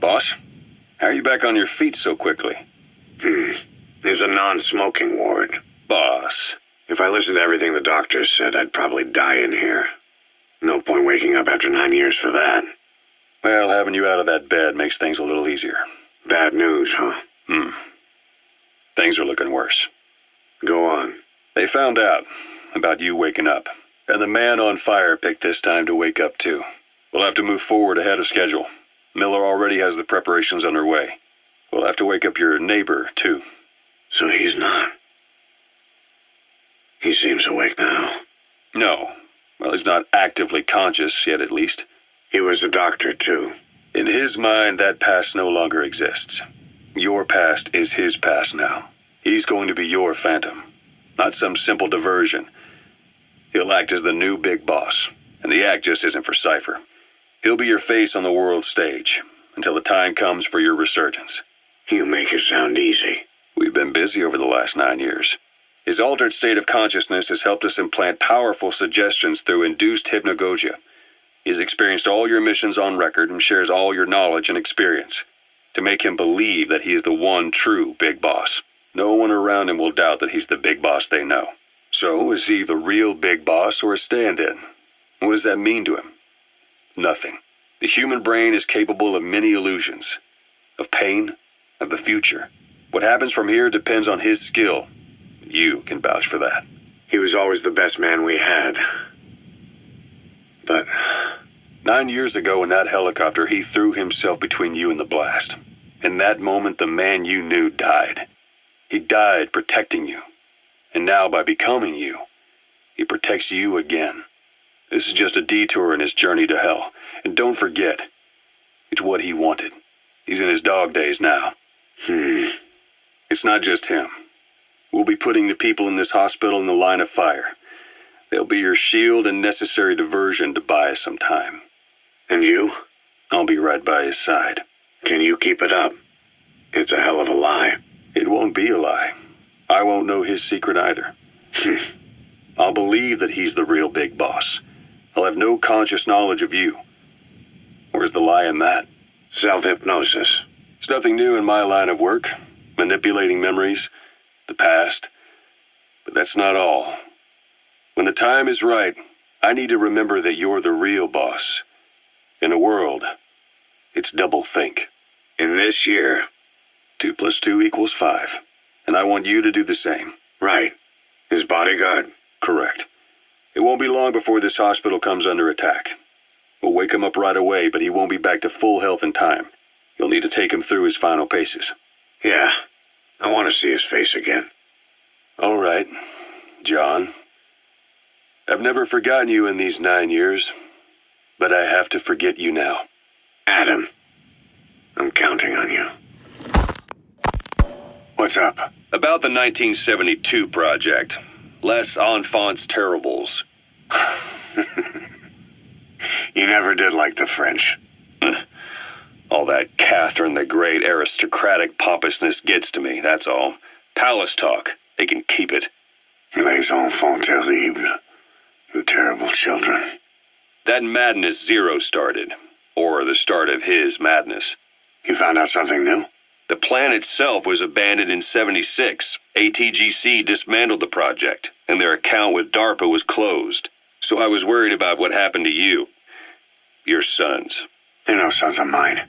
Boss, how are you back on your feet so quickly? There's a non-smoking ward. Boss. If I listened to everything the doctors said, I'd probably die in here. No point waking up after 9 years for that. Well, having you out of that bed makes things a little easier. Bad news, huh? Things are looking worse. Go on. They found out about you waking up, and the man on fire picked this time to wake up too. We'll have to move forward ahead of schedule. Miller already has the preparations underway. We'll have to wake up your neighbor too. So he's not. He seems awake now. No. Well, he's not actively conscious yet, at least. He was a doctor, too. In his mind, that past no longer exists. Your past is his past now. He's going to be your phantom, not some simple diversion. He'll act as the new big boss, and the act just isn't for Cypher. He'll be your face on the world stage, until the time comes for your resurgence. You make it sound easy. We've been busy over the last 9 years. His altered state of consciousness has helped us implant powerful suggestions through induced hypnagogia. He's experienced all your missions on record and shares all your knowledge and experience to make him believe that he is the one true big boss. No one around him will doubt that he's the big boss they know. So, is he the real big boss or a stand-in? What does that mean to him? Nothing. The human brain is capable of many illusions, of pain, of the future. What happens from here depends on his skill. You can vouch for that. He was always the best man we had. But 9 years ago in that helicopter, he threw himself between you and the blast. In that moment, the man you knew died. He died protecting you. And now, by becoming you, he protects you again. This is just a detour in his journey to hell. And don't forget, it's what he wanted. He's in his dog days now. It's not just him. We'll be putting the people in this hospital in the line of fire. They'll be your shield and necessary diversion to buy us some time. And you? I'll be right by his side. Can you keep it up? It's a hell of a lie. It won't be a lie. I won't know his secret either. I'll believe that he's the real big boss. I'll have no conscious knowledge of you. Where's the lie in that? Self-hypnosis. It's nothing new in my line of work. Manipulating memories, the past. But that's not all. When the time is right, I need to remember that you're the real boss. In a world, it's double think. In this year, 2 + 2 = 5. And I want you to do the same. Right. His bodyguard? Correct. It won't be long before this hospital comes under attack. We'll wake him up right away, but he won't be back to full health in time. You'll need to take him through his final paces. Yeah. I want to see his face again. All right, John. I've never forgotten you in these 9 years, but I have to forget you now. Adam, I'm counting on you. What's up? About the 1972 project. Les Enfants Terribles. You never did like the French. All that Catherine the Great aristocratic pompousness gets to me, that's all. Palace talk. They can keep it. Les enfants terribles. You terrible children. That madness Zero started. Or the start of his madness. You found out something new? The plan itself was abandoned in '76. ATGC dismantled the project, and their account with DARPA was closed. So I was worried about what happened to you. Your sons. They're no sons of mine.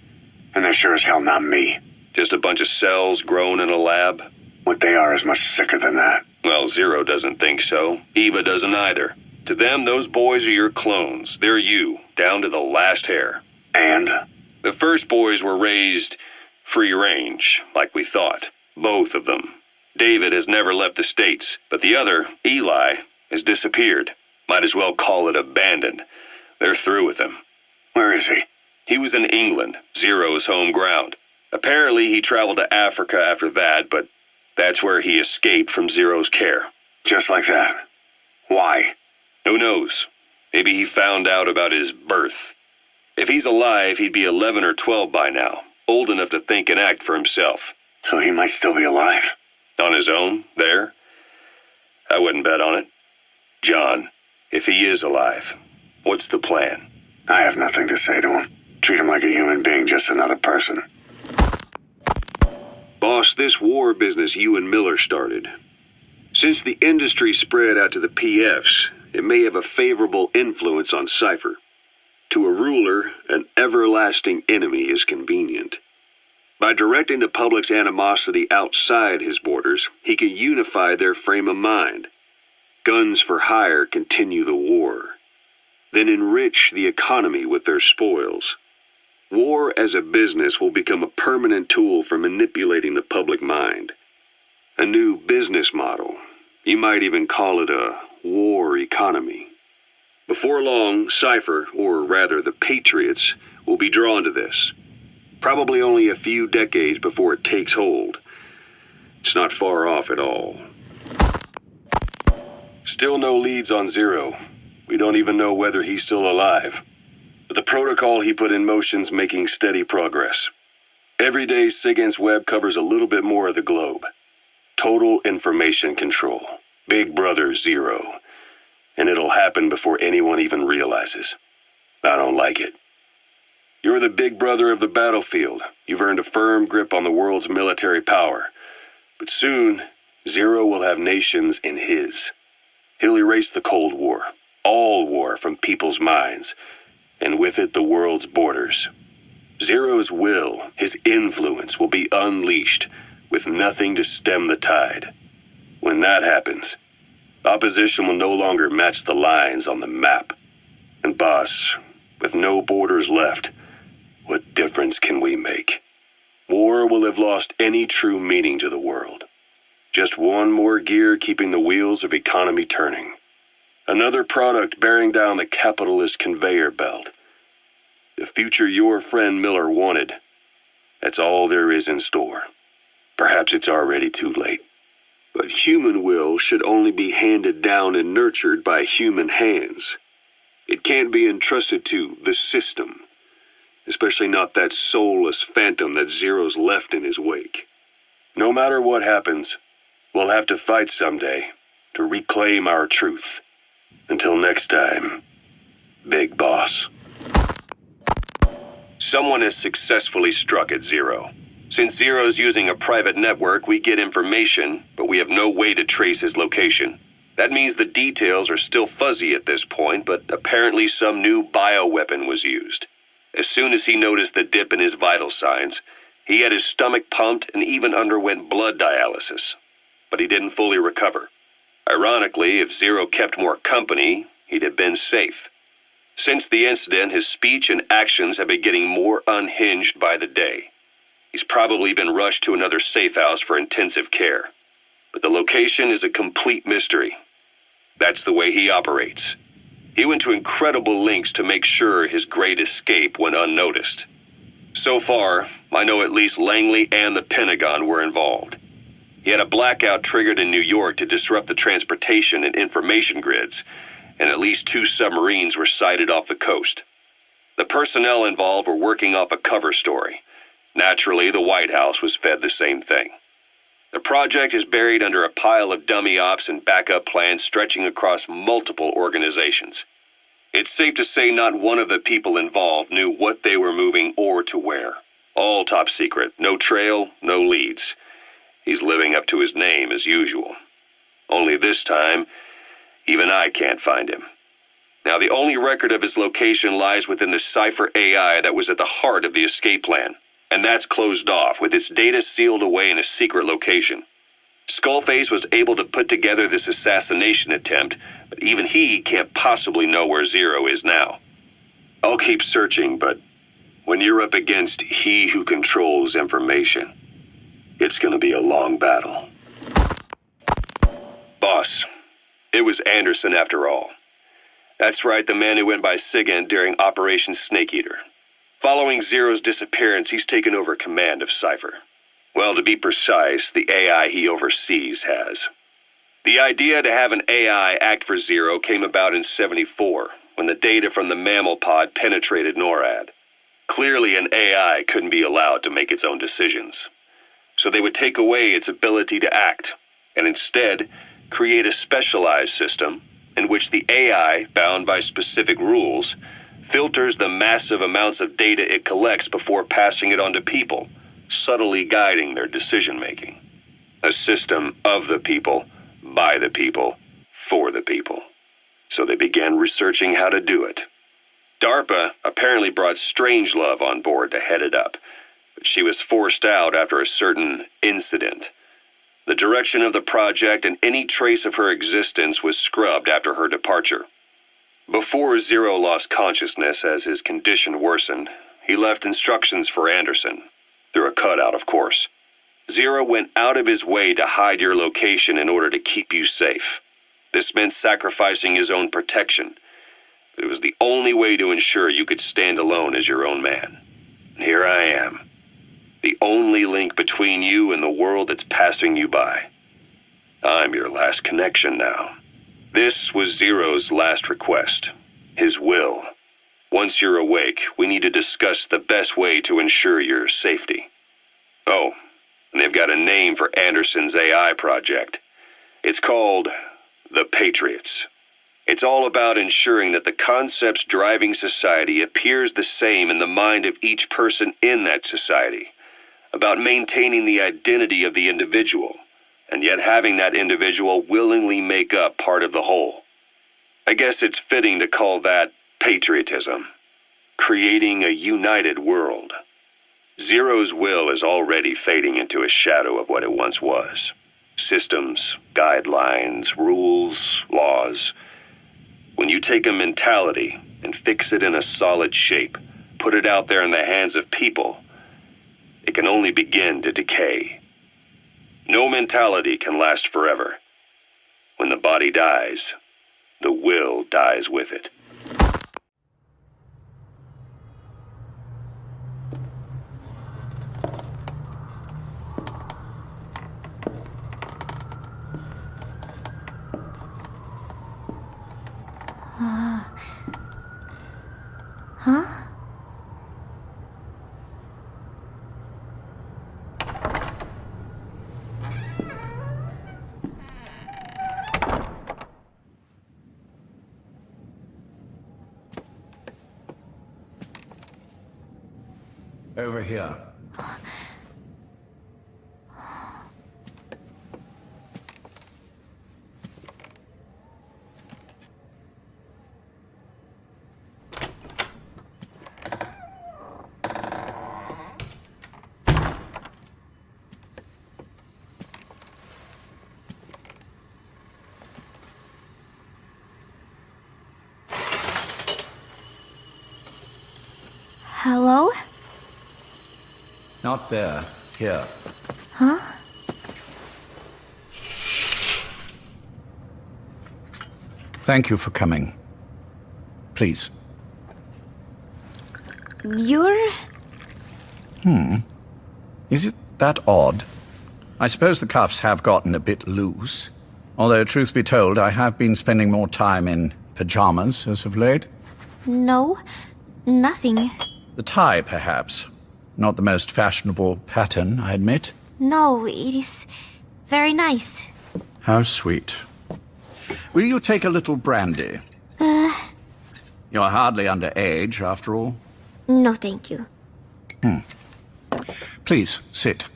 And they're sure as hell not me. Just a bunch of cells grown in a lab? What they are is much sicker than that. Well, Zero doesn't think so. Eva doesn't either. To them, those boys are your clones. They're you, down to the last hair. And? The first boys were raised free range, like we thought. Both of them. David has never left the States, but the other, Eli, has disappeared. Might as well call it abandoned. They're through with him. Where is he? He was in England, Zero's home ground. Apparently he traveled to Africa after that, but that's where he escaped from Zero's care. Just like that. Why? Who knows? Maybe he found out about his birth. If he's alive, he'd be 11 or 12 by now, old enough to think and act for himself. So he might still be alive? On his own, there? I wouldn't bet on it. John, if he is alive, what's the plan? I have nothing to say to him. Treat him like a human being, just another person. Boss, this war business you and Miller started. Since the industry spread out to the PFs, it may have a favorable influence on Cypher. To a ruler, an everlasting enemy is convenient. By directing the public's animosity outside his borders, he can unify their frame of mind. Guns for hire continue the war, then enrich the economy with their spoils. War as a business will become a permanent tool for manipulating the public mind. A new business model. You might even call it a war economy. Before long, Cypher, or rather the Patriots, will be drawn to this. Probably only a few decades before it takes hold. It's not far off at all. Still no leads on Zero. We don't even know whether he's still alive. But the protocol he put in motion's making steady progress. Every day, SIGINT's web covers a little bit more of the globe. Total information control. Big Brother Zero. And it'll happen before anyone even realizes. I don't like it. You're the big brother of the battlefield. You've earned a firm grip on the world's military power. But soon, Zero will have nations in his. He'll erase the Cold War, all war, from people's minds, and with it the world's borders. Zero's will, his influence, will be unleashed, with nothing to stem the tide. When that happens, opposition will no longer match the lines on the map. And boss, with no borders left, what difference can we make? War will have lost any true meaning to the world. Just one more gear keeping the wheels of economy turning. Another product bearing down the capitalist conveyor belt. The future your friend Miller wanted. That's all there is in store. Perhaps it's already too late. But human will should only be handed down and nurtured by human hands. It can't be entrusted to the system. Especially not that soulless phantom that Zero's left in his wake. No matter what happens, we'll have to fight someday to reclaim our truth. Until next time, Big Boss. Someone has successfully struck at Zero. Since Zero's using a private network, we get information, but we have no way to trace his location. That means the details are still fuzzy at this point, but apparently some new bioweapon was used. As soon as he noticed the dip in his vital signs, he had his stomach pumped and even underwent blood dialysis. But he didn't fully recover. Ironically, if Zero kept more company, he'd have been safe. Since the incident, his speech and actions have been getting more unhinged by the day. He's probably been rushed to another safe house for intensive care. But the location is a complete mystery. That's the way he operates. He went to incredible lengths to make sure his great escape went unnoticed. So far, I know at least Langley and the Pentagon were involved. He had a blackout triggered in New York to disrupt the transportation and information grids, and at least 2 submarines were sighted off the coast. The personnel involved were working off a cover story. Naturally, the White House was fed the same thing. The project is buried under a pile of dummy ops and backup plans stretching across multiple organizations. It's safe to say not one of the people involved knew what they were moving or to where. All top secret, no trail, no leads. He's living up to his name as usual. Only this time, even I can't find him. Now, the only record of his location lies within the Cypher AI that was at the heart of the escape plan. And that's closed off, with its data sealed away in a secret location. Skullface was able to put together this assassination attempt, but even he can't possibly know where Zero is now. I'll keep searching, but when you're up against he who controls information, it's gonna be a long battle. Boss, it was Anderson after all. That's right, the man who went by SIGINT during Operation Snake Eater. Following Zero's disappearance, he's taken over command of Cypher. Well, to be precise, the AI he oversees has. The idea to have an AI act for Zero came about in '74, when the data from the mammal pod penetrated NORAD. Clearly, an AI couldn't be allowed to make its own decisions. So they would take away its ability to act, and instead create a specialized system in which the AI, bound by specific rules, filters the massive amounts of data it collects before passing it on to people, subtly guiding their decision-making. A system of the people, by the people, for the people. So they began researching how to do it. DARPA apparently brought Strangelove on board to head it up, but she was forced out after a certain incident. The direction of the project and any trace of her existence was scrubbed after her departure. Before Zero lost consciousness as his condition worsened, he left instructions for Anderson, through a cutout, of course. Zero went out of his way to hide your location in order to keep you safe. This meant sacrificing his own protection, but it was the only way to ensure you could stand alone as your own man. And here I am, the only link between you and the world that's passing you by. I'm your last connection now. This was Zero's last request, his will. Once you're awake, we need to discuss the best way to ensure your safety. Oh, and they've got a name for Anderson's AI project. It's called the Patriots. It's all about ensuring that the concepts driving society appears the same in the mind of each person in that society, about maintaining the identity of the individual, and yet having that individual willingly make up part of the whole. I guess it's fitting to call that patriotism, creating a united world. Zero's will is already fading into a shadow of what it once was. Systems, guidelines, rules, laws. When you take a mentality and fix it in a solid shape, put it out there in the hands of people, it can only begin to decay. No mentality can last forever. When the body dies, the will dies with it. Huh? Over here. Hello? Not there. Here. Huh? Thank you for coming. Please. You're... Is it that odd? I suppose the cuffs have gotten a bit loose. Although, truth be told, I have been spending more time in pajamas as of late. No, nothing. The tie, perhaps. Not the most fashionable pattern, I admit. No, it is very nice. How sweet. Will you take a little brandy? You're hardly underage, after all. No, thank you. Please, sit.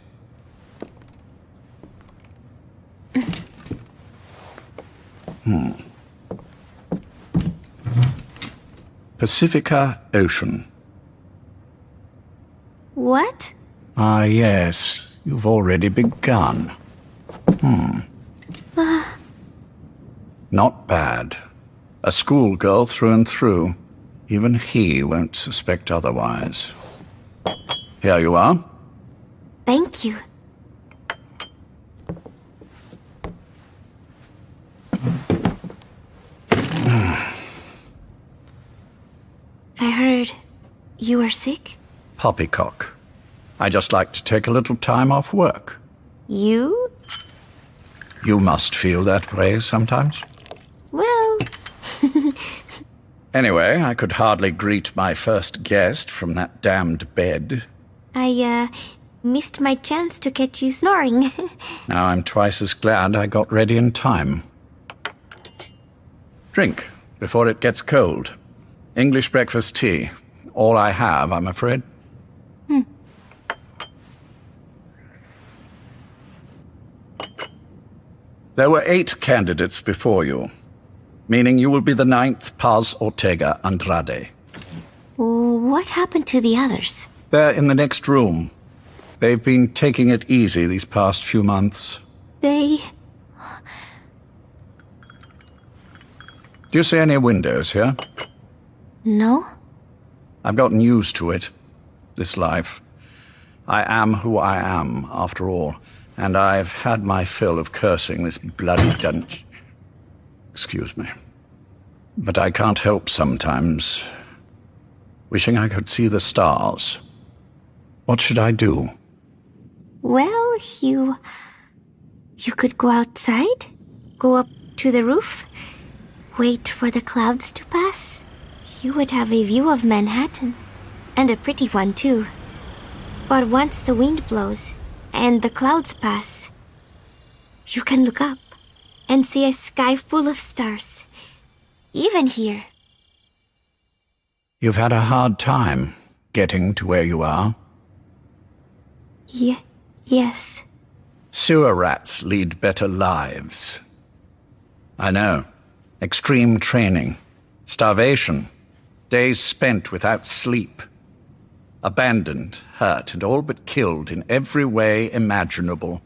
Pacifica Ocean. What? Ah, yes. You've already begun. Not bad. A schoolgirl through and through. Even he won't suspect otherwise. Here you are. Thank you. I heard you were sick? Poppycock. I just like to take a little time off work. You? You must feel that way sometimes. Well... Anyway, I could hardly greet my first guest from that damned bed. I, missed my chance to catch you snoring. Now I'm twice as glad I got ready in time. Drink, before it gets cold. English breakfast tea. All I have, I'm afraid. There were 8 candidates before you, meaning you will be the 9th Paz Ortega Andrade. What happened to the others? They're in the next room. They've been taking it easy these past few months. They... Do you see any windows here? No? I've gotten used to it, this life. I am who I am, after all, and I've had my fill of cursing this bloody dungeon. Excuse me. But I can't help sometimes wishing I could see the stars. What should I do? Well, you could go outside, go up to the roof, wait for the clouds to pass. You would have a view of Manhattan, and a pretty one too. But once the wind blows and the clouds pass, you can look up and see a sky full of stars, even here. You've had a hard time getting to where you are. Yes. Sewer rats lead better lives. I know. Extreme training, starvation, days spent without sleep. Abandoned, hurt, and all but killed in every way imaginable.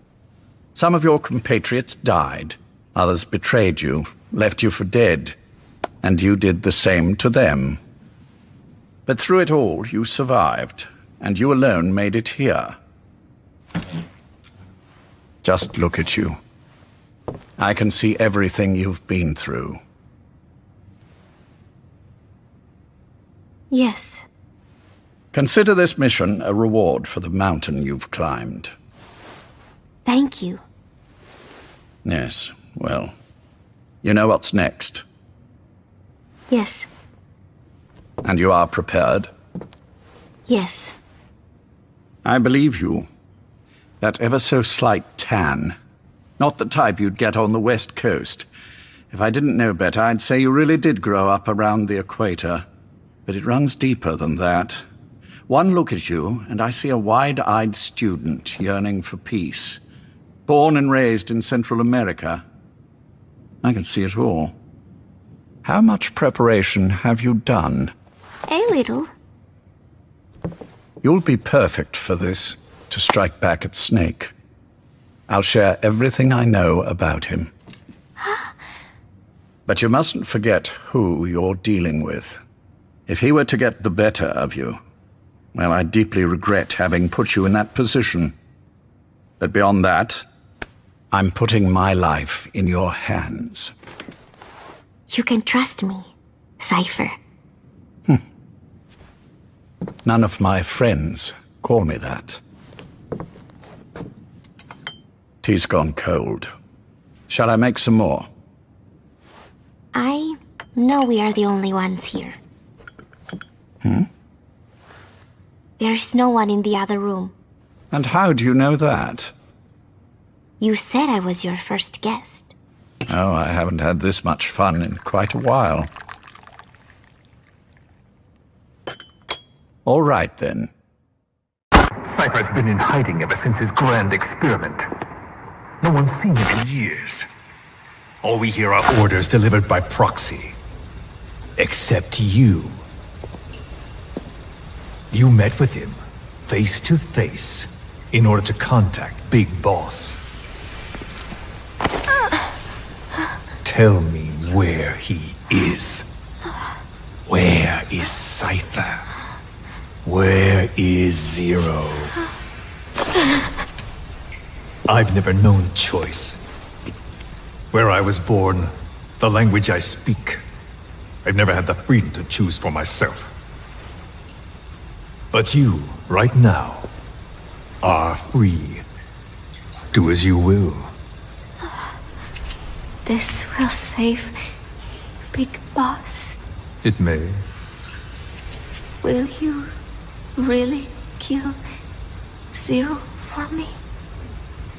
Some of your compatriots died. Others betrayed you, left you for dead. And you did the same to them. But through it all, you survived, and you alone made it here. Just look at you. I can see everything you've been through. Yes. Consider this mission a reward for the mountain you've climbed. Thank you. Yes, well, you know what's next. Yes. And you are prepared? Yes. I believe you. That ever so slight tan. Not the type you'd get on the West Coast. If I didn't know better, I'd say you really did grow up around the equator. But it runs deeper than that. One look at you, and I see a wide-eyed student yearning for peace. Born and raised in Central America. I can see it all. How much preparation have you done? A little. You'll be perfect for this, to strike back at Snake. I'll share everything I know about him. But you mustn't forget who you're dealing with. If he were to get the better of you, well, I deeply regret having put you in that position. But beyond that, I'm putting my life in your hands. You can trust me, Cypher. None of my friends call me that. Tea's gone cold. Shall I make some more? I know we are the only ones here. There's no one in the other room. And how do you know that? You said I was your first guest. Oh, I haven't had this much fun in quite a while. All right, then. Cypher's been in hiding ever since his grand experiment. No one's seen him in years. All we hear are orders delivered by proxy. Except you. You met with him, face to face, in order to contact Big Boss. Tell me where he is. Where is Cypher? Where is Zero? I've never known choice. Where I was born, the language I speak, I've never had the freedom to choose for myself. But you, right now, are free. Do as you will. This will save Big Boss. It may. Will you really kill Zero for me?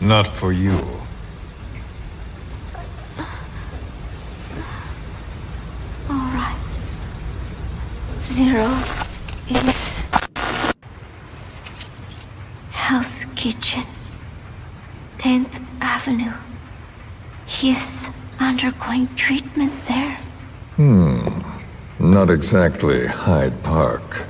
Not for you. All right. Zero is Hell's Kitchen, 10th Avenue. He is undergoing treatment there. Not exactly Hyde Park.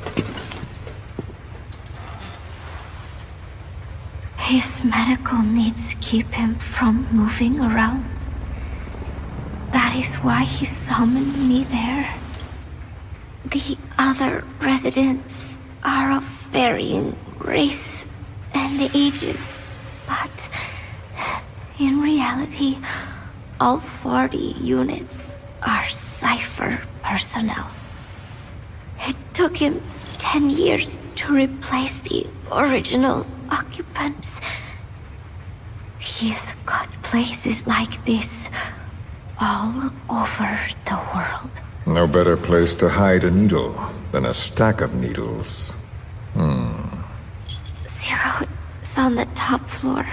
His medical needs keep him from moving around. That is why he summoned me there. The other residents are of varying race and ages, but in reality, all 40 units are Cypher personnel. It took him 10 years to replace the original occupants. He's got places like this all over the world. No better place to hide a needle than a stack of needles. Zero is on the top floor.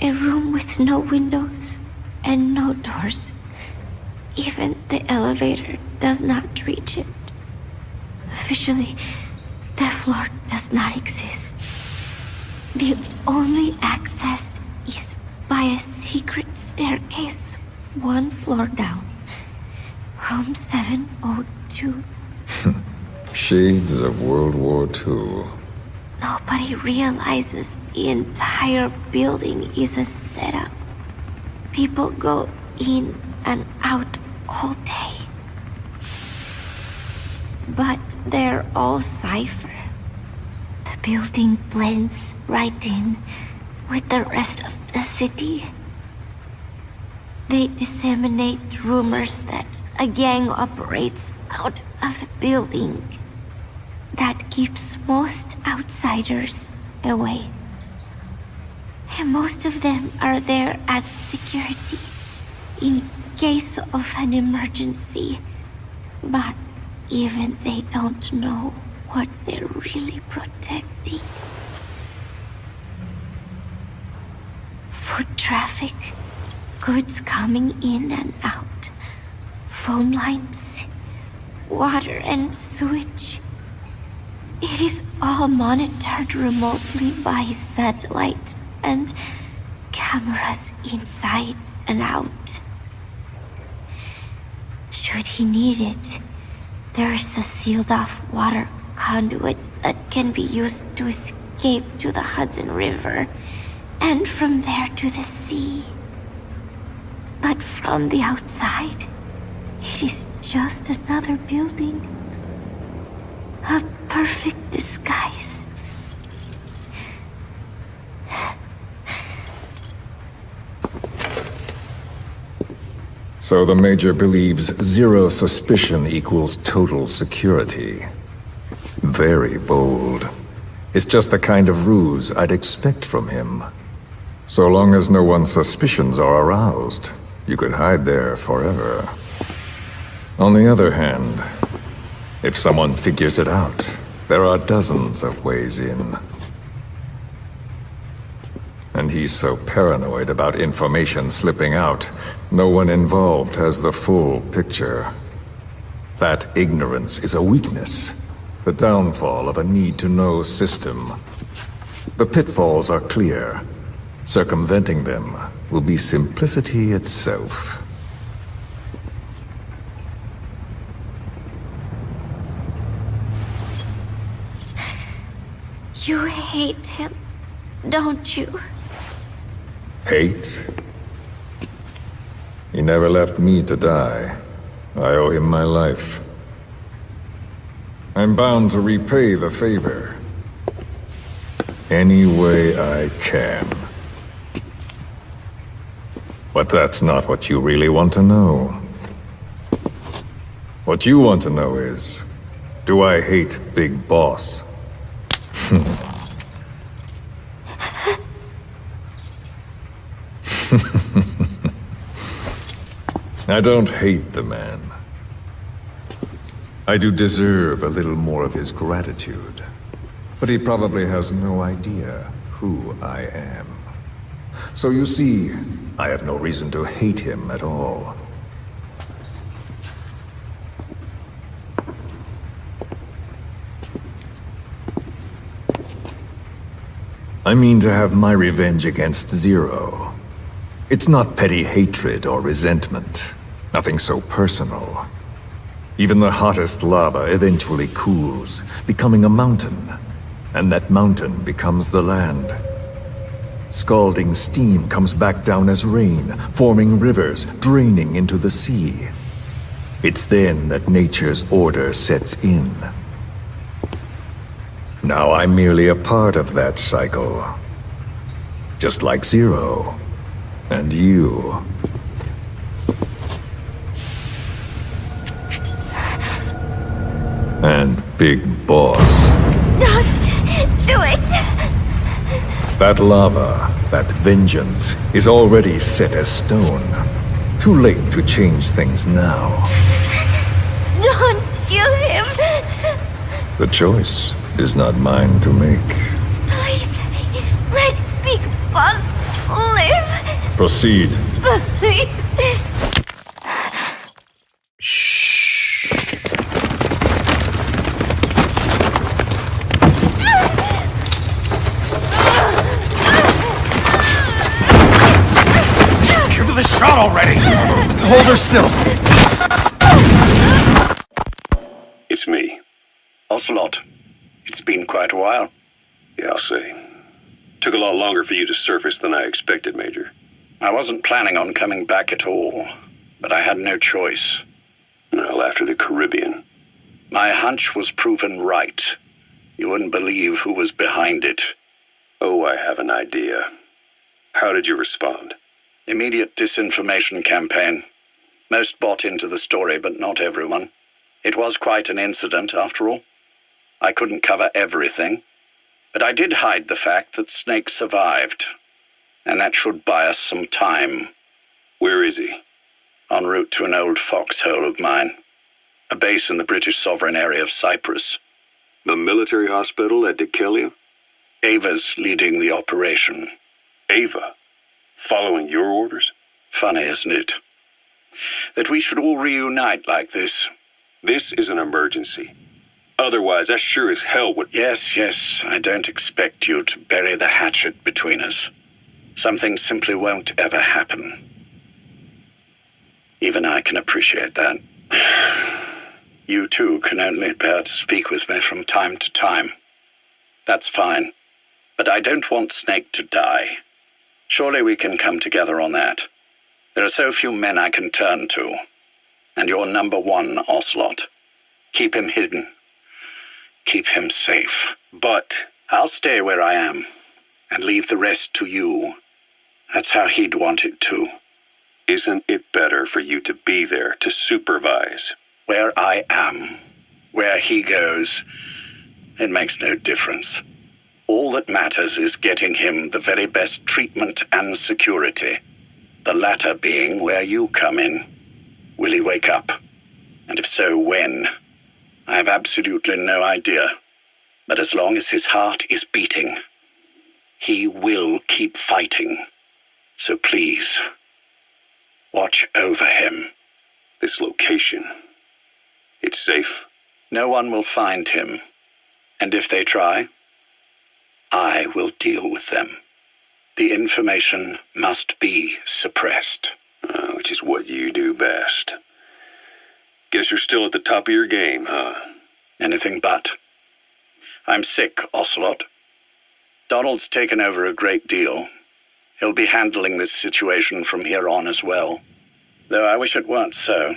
A room with no windows and no doors. Even the elevator does not reach it. Officially, the floor does not exist. The only access is by a secret staircase 1 floor down. Room 702. Shades of World War II. Nobody realizes the entire building is a setup. People go in and out all day. But they're all Cypher. The building blends right in with the rest of the city. They disseminate rumors that a gang operates out of the building. That keeps most outsiders away. And most of them are there as security in case of an emergency. But even they don't know what they're really protecting. Foot traffic, goods coming in and out, phone lines, water and sewage. It is all monitored remotely by satellite and cameras inside and out. Should he need it, there is a sealed-off water conduit that can be used to escape to the Hudson River, and from there to the sea. But from the outside, it is just another building. A perfect disguise. So the Major believes zero suspicion equals total security. Very bold. It's just the kind of ruse I'd expect from him. So long as no one's suspicions are aroused, you could hide there forever. On the other hand, if someone figures it out, there are dozens of ways in. And he's so paranoid about information slipping out, no one involved has the full picture. That ignorance is a weakness, the downfall of a need-to-know system. The pitfalls are clear. Circumventing them will be simplicity itself. You hate him, don't you? Hate? He never left me to die. I owe him my life. I'm bound to repay the favor. Any way I can. But that's not what you really want to know. What you want to know is, do I hate Big Boss? I don't hate the man. I do deserve a little more of his gratitude. But he probably has no idea who I am. So you see, I have no reason to hate him at all. I mean to have my revenge against Zero. It's not petty hatred or resentment. Nothing so personal. Even the hottest lava eventually cools, becoming a mountain. And that mountain becomes the land. Scalding steam comes back down as rain, forming rivers, draining into the sea. It's then that nature's order sets in. Now I'm merely a part of that cycle. Just like Zero. And you. And Big Boss. Don't do it! That lava, that vengeance, is already set as stone. Too late to change things now. Don't kill him! The choice is not mine to make. Please, let Big Boss live! Proceed. Please! Give her the shot already! Hold her still! It's me. Ocelot, it's been quite a while. Yeah, I'll say. Took a lot longer for you to surface than I expected, Major. I wasn't planning on coming back at all, but I had no choice. Well, after the Caribbean. My hunch was proven right. You wouldn't believe who was behind it. Oh, I have an idea. How did you respond? Immediate disinformation campaign. Most bought into the story, but not everyone. It was quite an incident, after all. I couldn't cover everything, but I did hide the fact that Snake survived, and that should buy us some time. Where is he? En route to an old foxhole of mine. A base in the British sovereign area of Cyprus. The military hospital at Dikelia? Ava's leading the operation. Ava? Following your orders? Funny, isn't it? That we should all reunite like this. This is an emergency. Otherwise, I sure as hell would... Yes, I don't expect you to bury the hatchet between us. Something simply won't ever happen. Even I can appreciate that. You too can only bear to speak with me from time to time. That's fine. But I don't want Snake to die. Surely we can come together on that. There are so few men I can turn to. And you're number one, Ocelot. Keep him hidden. Keep him safe. But I'll stay where I am and leave the rest to you. That's how he'd want it too. isn't it better for you to be there to supervise? Where I am, where he goes, it makes no difference. All that matters is getting him the very best treatment and security. The latter being where you come in. Will he wake up? And if so, when? I have absolutely no idea. But as long as his heart is beating, he will keep fighting. So please, watch over him. This location, it's safe? No one will find him. And if they try, I will deal with them. The information must be suppressed. Which is what you do best. Guess you're still at the top of your game, huh? Anything but. I'm sick, Ocelot. Donald's taken over a great deal. He'll be handling this situation from here on as well. Though I wish it weren't so.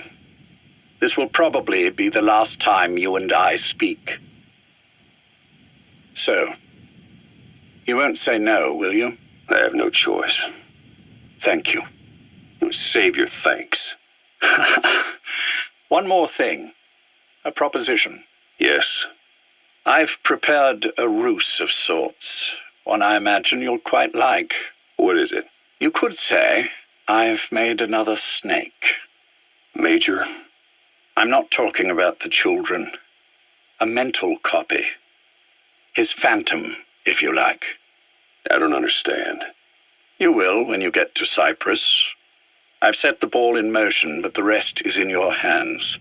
This will probably be the last time you and I speak. So, you won't say no, will you? I have no choice. Thank you. Save your thanks. One more thing. A proposition. Yes. I've prepared a ruse of sorts. One I imagine you'll quite like. What is it? You could say I've made another snake. Major? I'm not talking about the children. A mental copy. His phantom, if you like. I don't understand. You will when you get to Cyprus. I've set the ball in motion, but the rest is in your hands.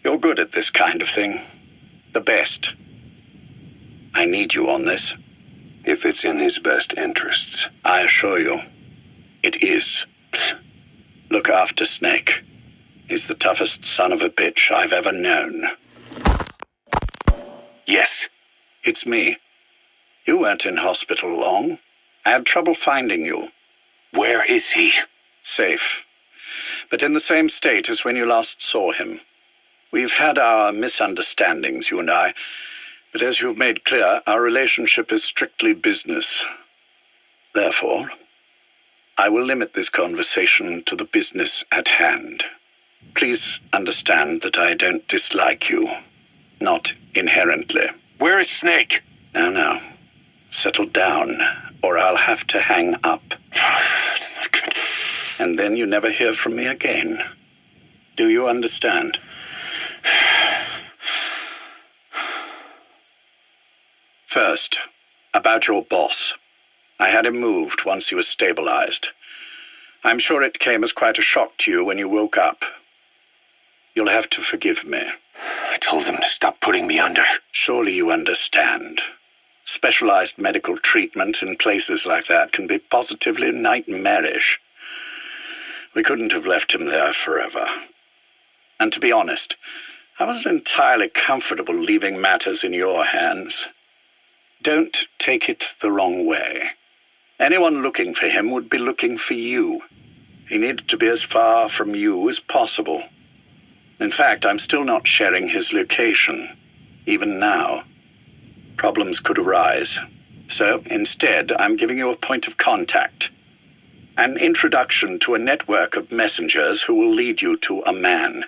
You're good at this kind of thing. The best. I need you on this. if it's in his best interests. I assure you, it is. Look after Snake. He's the toughest son of a bitch I've ever known. Yes. It's me. You weren't in hospital long. I had trouble finding you. Where is he? Safe. But in the same state as when you last saw him. We've had our misunderstandings, you and I. But as you've made clear, our relationship is strictly business. Therefore, I will limit this conversation to the business at hand. Please understand that I don't dislike you. Not inherently. Where is Snake? Now. Settle down, or I'll have to hang up. And then you never hear from me again. Do you understand? First, about your boss. I had him moved once he was stabilized. I'm sure it came as quite a shock to you when you woke up. You'll have to forgive me. I told him to stop putting me under. Surely you understand. Specialized medical treatment in places like that can be positively nightmarish. We couldn't have left him there forever. And to be honest, I wasn't entirely comfortable leaving matters in your hands. Don't take it the wrong way. Anyone looking for him would be looking for you. He needed to be as far from you as possible. In fact, I'm still not sharing his location, even now. Problems could arise. So, instead, I'm giving you a point of contact. An introduction to a network of messengers who will lead you to a man.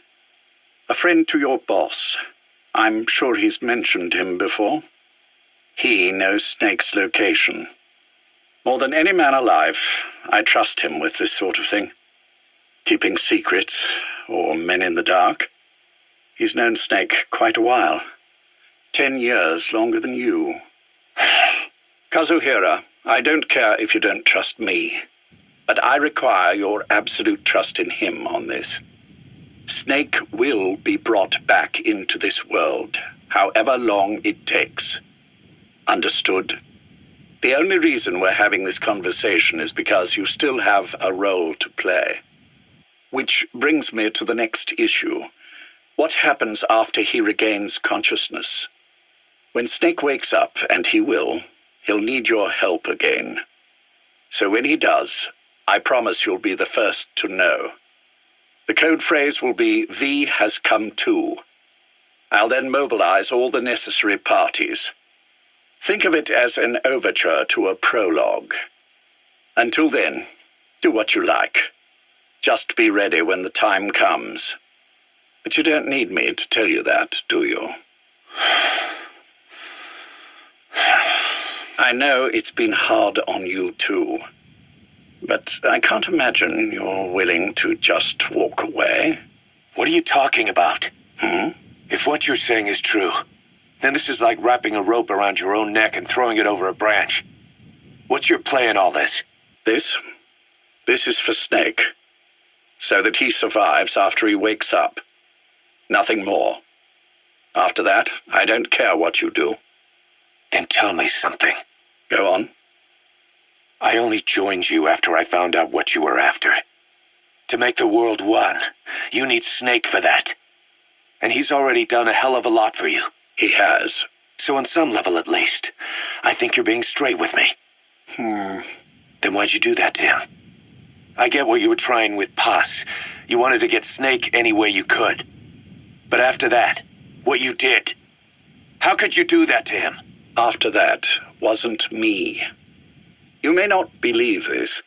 A friend to your boss. I'm sure he's mentioned him before. He knows Snake's location. More than any man alive, I trust him with this sort of thing. Keeping secrets, or men in the dark. He's known Snake quite a while. 10 years longer than you. Kazuhira, I don't care if you don't trust me, but I require your absolute trust in him on this. Snake will be brought back into this world, however long it takes. Understood? The only reason we're having this conversation is because you still have a role to play. Which brings me to the next issue. What happens after he regains consciousness? When Snake wakes up, and he will, he'll need your help again. So when he does, I promise you'll be the first to know. The code phrase will be, V has come to. I'll then mobilize all the necessary parties. Think of it as an overture to a prologue. Until then, do what you like. Just be ready when the time comes. But you don't need me to tell you that, do you? I know it's been hard on you too. But I can't imagine you're willing to just walk away. What are you talking about? Hmm? If what you're saying is true, then this is like wrapping a rope around your own neck and throwing it over a branch. What's your play in all this? This is for Snake. So that he survives after he wakes up. Nothing more. After that, I don't care what you do. Then tell me something. Go on. I only joined you after I found out what you were after. To make the world one, you need Snake for that. And he's already done a hell of a lot for you. He has. So on some level at least, I think you're being straight with me. Then why'd you do that to him? I get what you were trying with Paz. You wanted to get Snake any way you could. But after that, what you did, how could you do that to him? After that wasn't me. You may not believe this,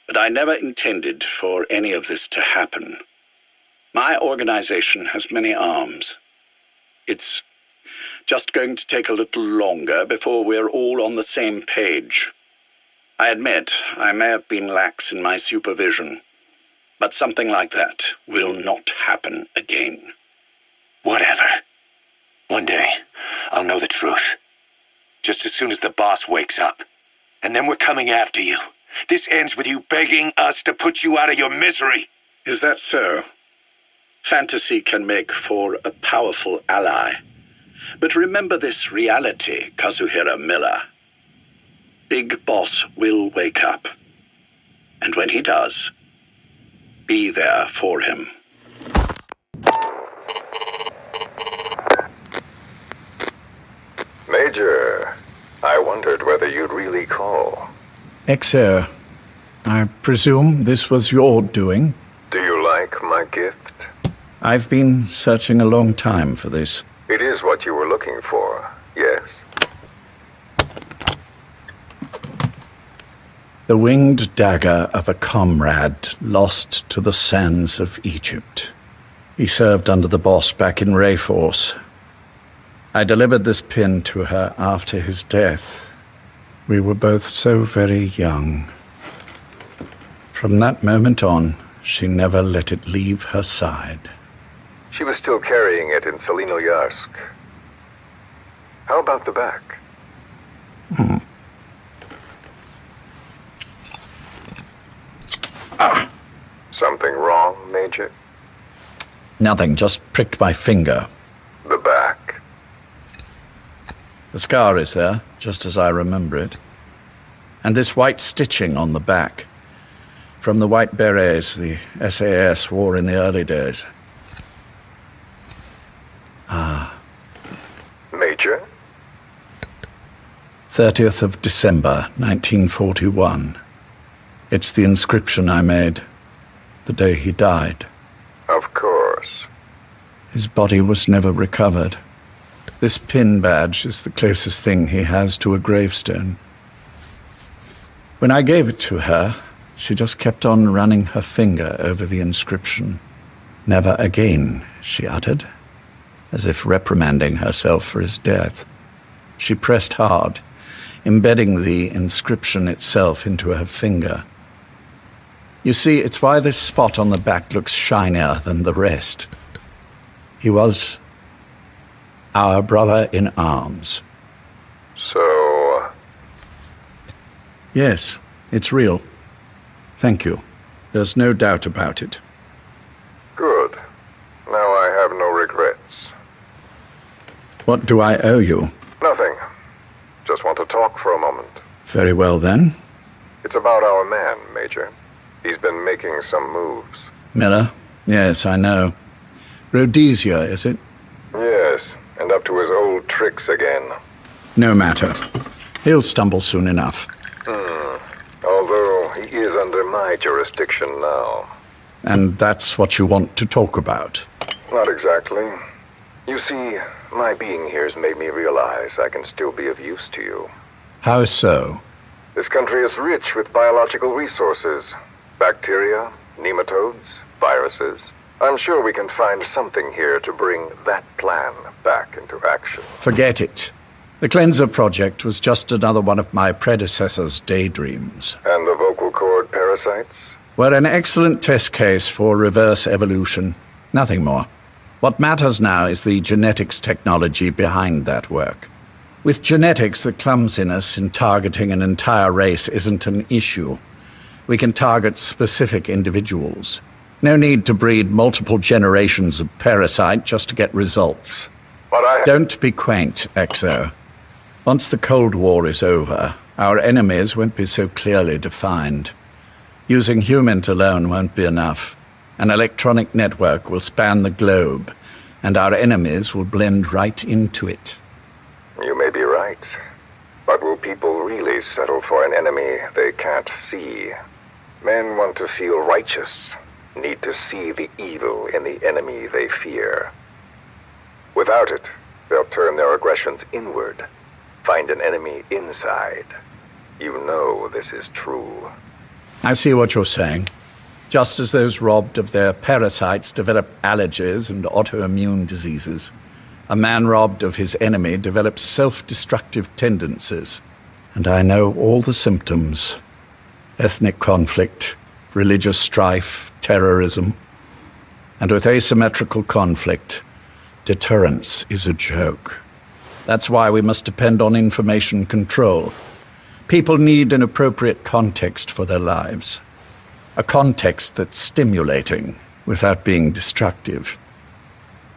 but I never intended for any of this to happen. My organization has many arms. It's just going to take a little longer before we're all on the same page. I admit I may have been lax in my supervision, but something like that will not happen again. Whatever. One day, I'll know the truth. Just as soon as the boss wakes up. And then we're coming after you. This ends with you begging us to put you out of your misery. Is that so? Fantasy can make for a powerful ally. But remember this reality, Kazuhira Miller. Big Boss will wake up. And when he does, be there for him. Major, I wondered whether you'd really call. Exer, I presume this was your doing? Do you like my gift? I've been searching a long time for this. It is what you were looking for, yes. The winged dagger of a comrade lost to the sands of Egypt. He served under the boss back in Rayforce. I delivered this pin to her after his death. We were both so very young. From that moment on, she never let it leave her side. She was still carrying it in Selinoyarsk. How about the back? Something wrong, Major? Nothing, just pricked my finger. The back. The scar is there, just as I remember it. And this white stitching on the back. From the white berets the SAS wore in the early days. Major? 30th of December, 1941. It's the inscription I made the day he died. Of course. His body was never recovered. This pin badge is the closest thing he has to a gravestone. When I gave it to her, she just kept on running her finger over the inscription. Never again, she uttered, as if reprimanding herself for his death. She pressed hard, embedding the inscription itself into her finger. You see, it's why this spot on the back looks shinier than the rest. He was our brother in arms. So... Yes, it's real. Thank you. There's no doubt about it. Good. Now I have no regrets. What do I owe you? Nothing. Just want to talk for a moment. Very well, then. It's about our man, Major. He's been making some moves. Miller? Yes, I know. Rhodesia, is it? Yes, and up to his old tricks again. No matter. He'll stumble soon enough. Although he is under my jurisdiction now. And that's what you want to talk about? Not exactly. You see, my being here's made me realize I can still be of use to you. How so? This country is rich with biological resources. Bacteria, nematodes, viruses. I'm sure we can find something here to bring that plan back into action. Forget it. The Cleanser Project was just another one of my predecessor's daydreams. And the vocal cord parasites? Were an excellent test case for reverse evolution. Nothing more. What matters now is the genetics technology behind that work. With genetics, the clumsiness in targeting an entire race isn't an issue. We can target specific individuals. No need to breed multiple generations of parasite just to get results. But Don't be quaint, Exo. Once the Cold War is over, our enemies won't be so clearly defined. Using humans alone won't be enough. An electronic network will span the globe, and our enemies will blend right into it. You may be right. But will people really settle for an enemy they can't see? Men want to feel righteous, need to see the evil in the enemy they fear. Without it, they'll turn their aggressions inward, find an enemy inside. You know this is true. I see what you're saying. Just as those robbed of their parasites develop allergies and autoimmune diseases, a man robbed of his enemy develops self-destructive tendencies. And I know all the symptoms. Ethnic conflict, religious strife, terrorism. And with asymmetrical conflict, deterrence is a joke. That's why we must depend on information control. People need an appropriate context for their lives. A context that's stimulating without being destructive.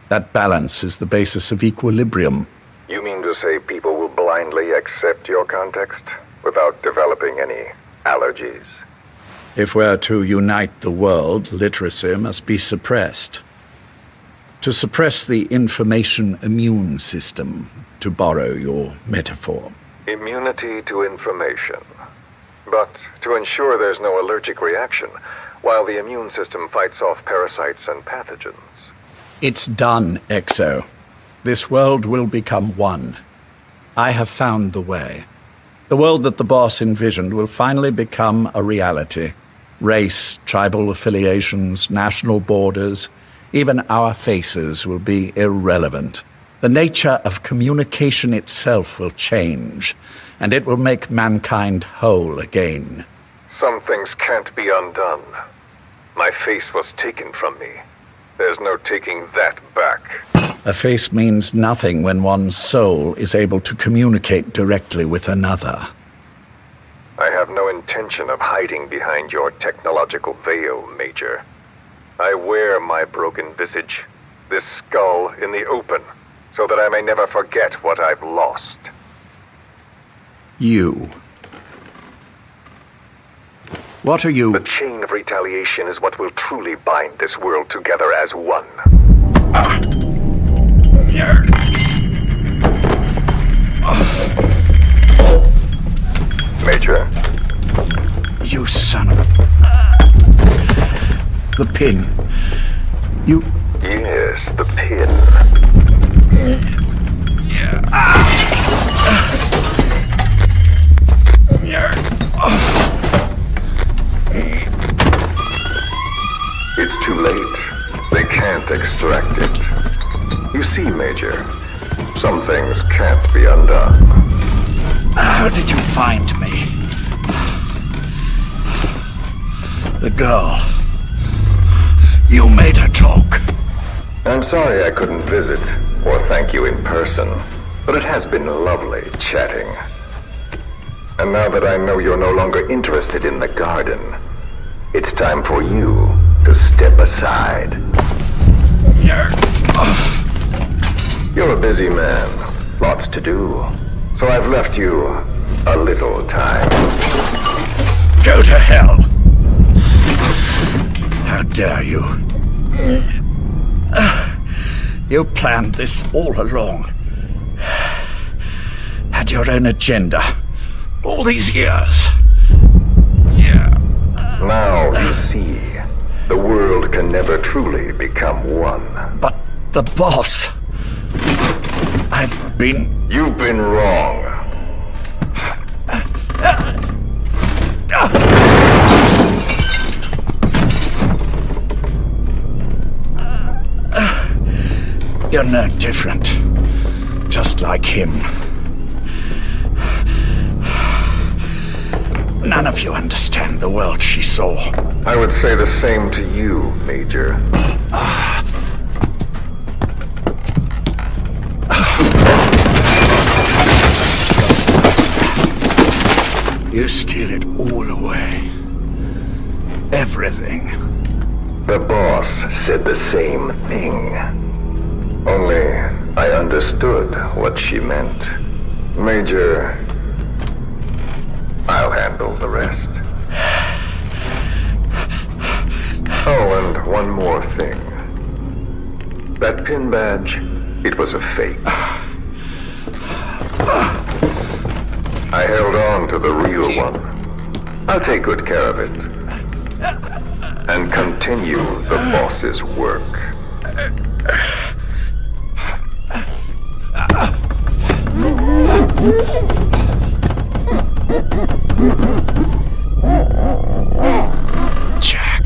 That balance is the basis of equilibrium. You mean to say people will blindly accept your context, with without developing any allergies? If we're to unite the world, literacy must be suppressed. To suppress the information immune system, to borrow your metaphor. Immunity to information. But to ensure there's no allergic reaction, while the immune system fights off parasites and pathogens. It's done, Exo. This world will become one. I have found the way. The world that the boss envisioned will finally become a reality. Race, tribal affiliations, national borders, even our faces will be irrelevant. The nature of communication itself will change, and it will make mankind whole again. Some things can't be undone. My face was taken from me. There's no taking that back. A face means nothing when one's soul is able to communicate directly with another. I have no intention of hiding behind your technological veil, Major. I wear my broken visage, this skull, in the open, so that I may never forget what I've lost. You. What are you? The chain of retaliation is what will truly bind this world together as one. Major? You son of a... The pin. You... Yes, the pin. It's too late. They can't extract it. You see, Major, some things can't be undone. How did you find me? The girl. You made her talk. I'm sorry I couldn't visit or thank you in person, but it has been lovely chatting. And now that I know you're no longer interested in the garden, it's time for you to step aside. You're a busy man, lots to do, so I've left you a little time. Go to hell! How dare you? You planned this all along. Had your own agenda. All these years. Now you see, the world can never truly become one. But the boss... I've been... You've been wrong. You're no different. Just like him. None of you understand the world she saw. I would say the same to you, Major. You steal it all away. Everything. The boss said the same thing. Only I understood what she meant. Major, I'll handle the rest. Oh, and one more thing. That pin badge, it was a fake. I held on to the real one. I'll take good care of it. And continue the boss's work. Jack.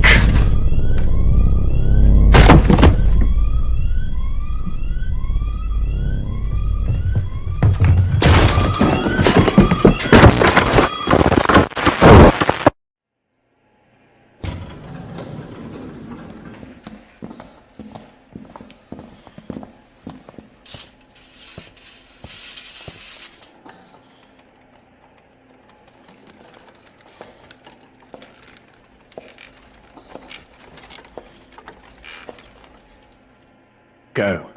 Go.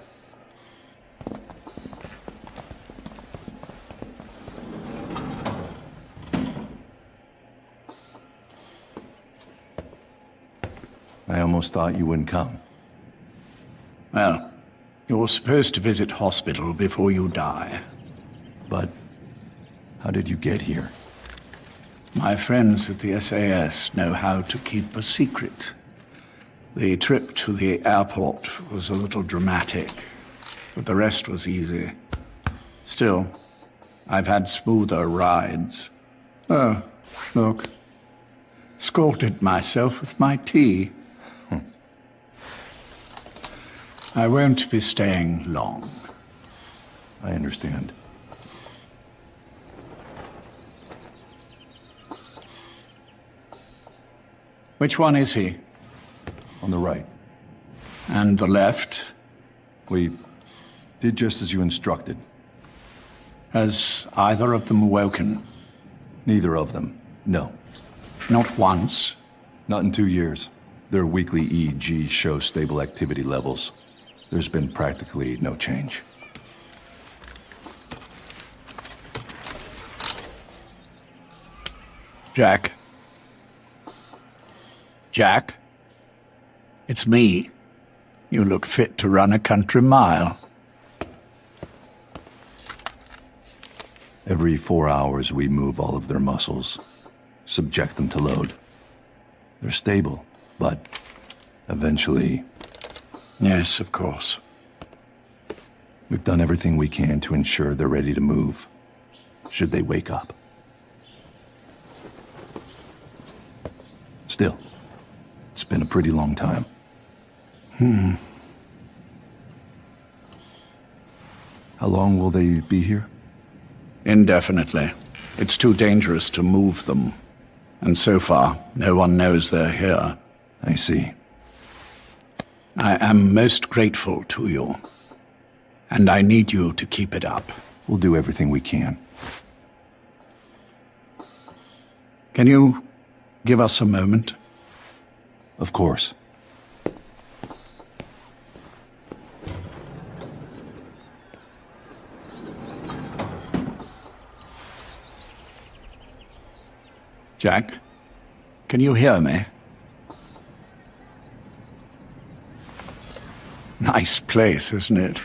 almost thought you wouldn't come. Well, you're supposed to visit hospital before you die. But how did you get here? My friends at the SAS know how to keep a secret. The trip to the airport was a little dramatic, but the rest was easy. Still, I've had smoother rides. Oh, look. Scalded myself with my tea. I won't be staying long. I understand. Which one is he? On the right. And the left? We did just as you instructed. Has either of them woken? Neither of them. No. Not once? Not in 2 years. Their weekly EEGs show stable activity levels. There's been practically no change. Jack? Jack? It's me. You look fit to run a country mile. Every 4 hours, we move all of their muscles, subject them to load. They're stable, but eventually... Yes, of course. We've done everything we can to ensure they're ready to move, should they wake up. Still, it's been a pretty long time. How long will they be here? Indefinitely. It's too dangerous to move them. And so far, no one knows they're here. I see. I am most grateful to you. And I need you to keep it up. We'll do everything we can. Can you give us a moment? Of course. Jack, can you hear me? Nice place, isn't it?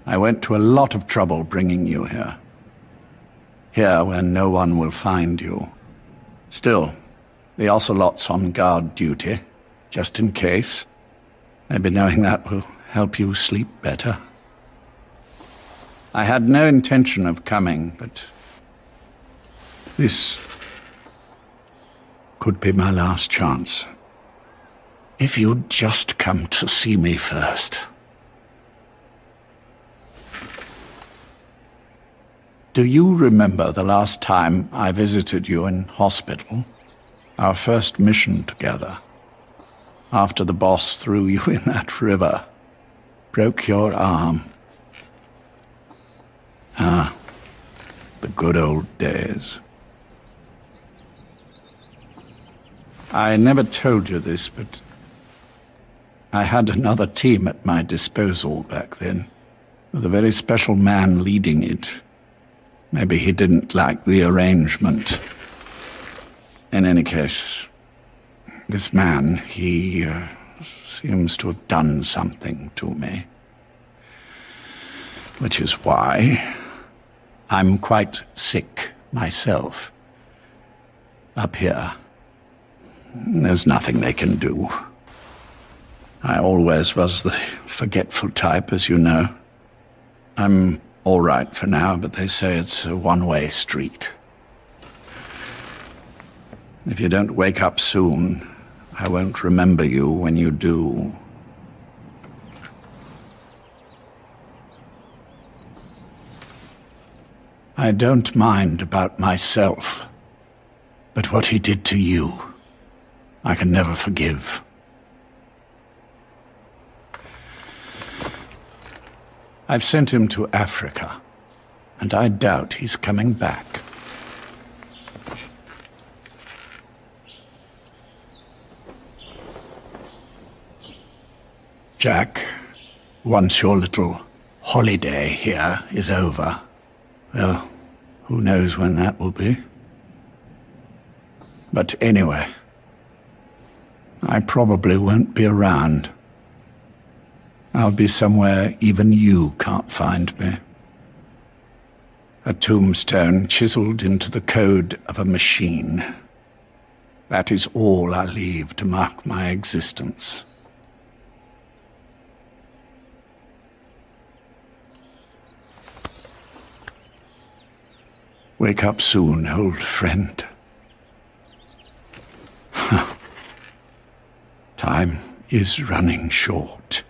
I went to a lot of trouble bringing you here. Here where no one will find you. Still, the Ocelot's on guard duty, just in case. Maybe knowing that will help you sleep better. I had no intention of coming, but this could be my last chance. If you'd just come to see me first. Do you remember the last time I visited you in hospital? Our first mission together. After the boss threw you in that river. Broke your arm. Ah, the good old days. I never told you this, but I had another team at my disposal back then, with a very special man leading it. Maybe he didn't like the arrangement. In any case, this man, he seems to have done something to me. Which is why I'm quite sick myself. Up here. There's nothing they can do. I always was the forgetful type, as you know. I'm all right for now, but they say it's a one-way street. If you don't wake up soon, I won't remember you when you do. I don't mind about myself, but what he did to you, I can never forgive. I've sent him to Africa, and I doubt he's coming back. Jack, once your little holiday here is over, well, who knows when that will be? But anyway, I probably won't be around. I'll be somewhere even you can't find me. A tombstone chiseled into the code of a machine. That is all I leave to mark my existence. Wake up soon, old friend. Time is running short.